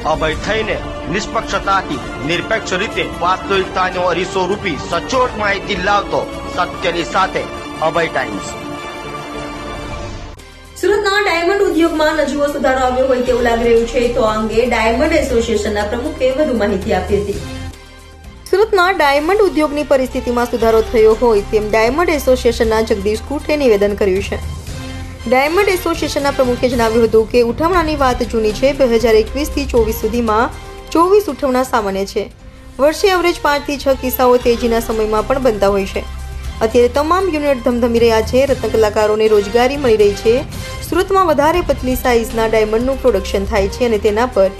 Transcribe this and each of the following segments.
અભય થઈને નિષ્પક્ષતાથી નિરપેક્ષ રીતે વાસ્તવિકતાનો અરીસો રૂપી સચોટ માહિતી લાવતો સત્યની સાથે અભય ટાઈમ્સ। સુરતના ડાયમંડ ઉદ્યોગમાં નજીવો સુધારો આવ્યો હોય તેવું લાગી રહ્યું છે, તો આ અંગે ડાયમંડ એસોસિએશનના પ્રમુખે વધુ માહિતી આપી હતી। સુરતના ડાયમંડ ઉદ્યોગની પરિસ્થિતિમાં સુધારો થયો હોય તેમ ડાયમંડ એસોસિએશનના જગદીશ કુઠે નિવેદન કર્યું છે। ડાયમંડ એસોસિએશનના પ્રમુખે જણાવ્યું હતું કે ઉઠવણાની વાત જૂની છે। 2021 થી 24 સુધીમાં 24 ઉઠવણા સામાન્ય છે। વર્ષે એવરેજ 5 થી 6 કિસ્સાઓ તેજીના સમયમાં પણ બનતા હોય છે। અત્યારે તમામ યુનિટ ધમધમી રહ્યા છે। રત્ન કલાકારોને રોજગારી મળી રહી છે। સુરતમાં વધારે પતલી સાઇઝના ડાયમંડનું પ્રોડક્શન થાય છે અને તેના પર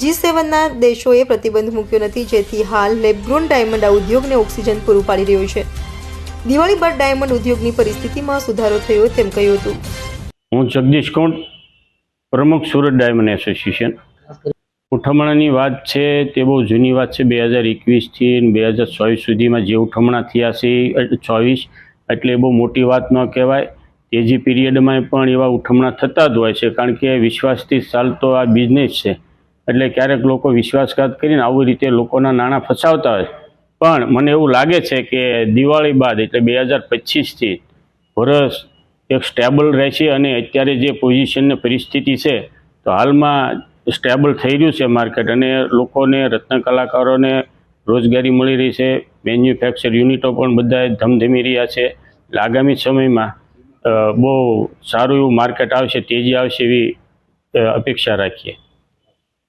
G7ના દેશોએ પ્રતિબંધ મૂક્યો નથી, જેથી હાલ લેબગ્રોન ડાયમંડ આ ઉદ્યોગને ઓક્સિજન પૂરું પાડી રહ્યો છે। દિવાળી બાદ ડાયમંડ ઉદ્યોગની પરિસ્થિતિમાં સુધારો થયો તેમ કહ્યું હતું। હું જગદીશ કુંડ, પ્રમુખ સુરત ડાયમંડ એસોસિએશન। ઉઠમણાની વાત છે તે બહુ જૂની વાત છે। 2021થી 2024 સુધીમાં જે ઉઠમણા થયા છે 24 એટલે બહુ મોટી વાત ન કહેવાય। તેજી પીરિયડમાં પણ એવા ઉઠમણા થતા જ હોય છે, કારણ કે વિશ્વાસથી ચાલતો આ બિઝનેસ છે, એટલે ક્યારેક લોકો વિશ્વાસઘાત કરીને આવી રીતે લોકોના નાણાં ફસાવતા હોય। પણ મને એવું લાગે છે કે દિવાળી બાદ એટલે 2025થી વર્ષ એક સ્ટેબલ રહેશે અને અત્યારે જે પોઝિશન ને પરિસ્થિતિ છે તો હાલમાં સ્ટેબલ થઈ રહ્યું છે માર્કેટ, અને લોકોને રત્ન કલાકારોને રોજગારી મળી રહી છે। મેન્યુફેક્ચર યુનિટો પણ બધા ધમધમી રહ્યા છે। એટલે આગામી સમયમાં બહુ સારું એવું માર્કેટ આવશે, તેજી આવશે એવી અપેક્ષા રાખીએ।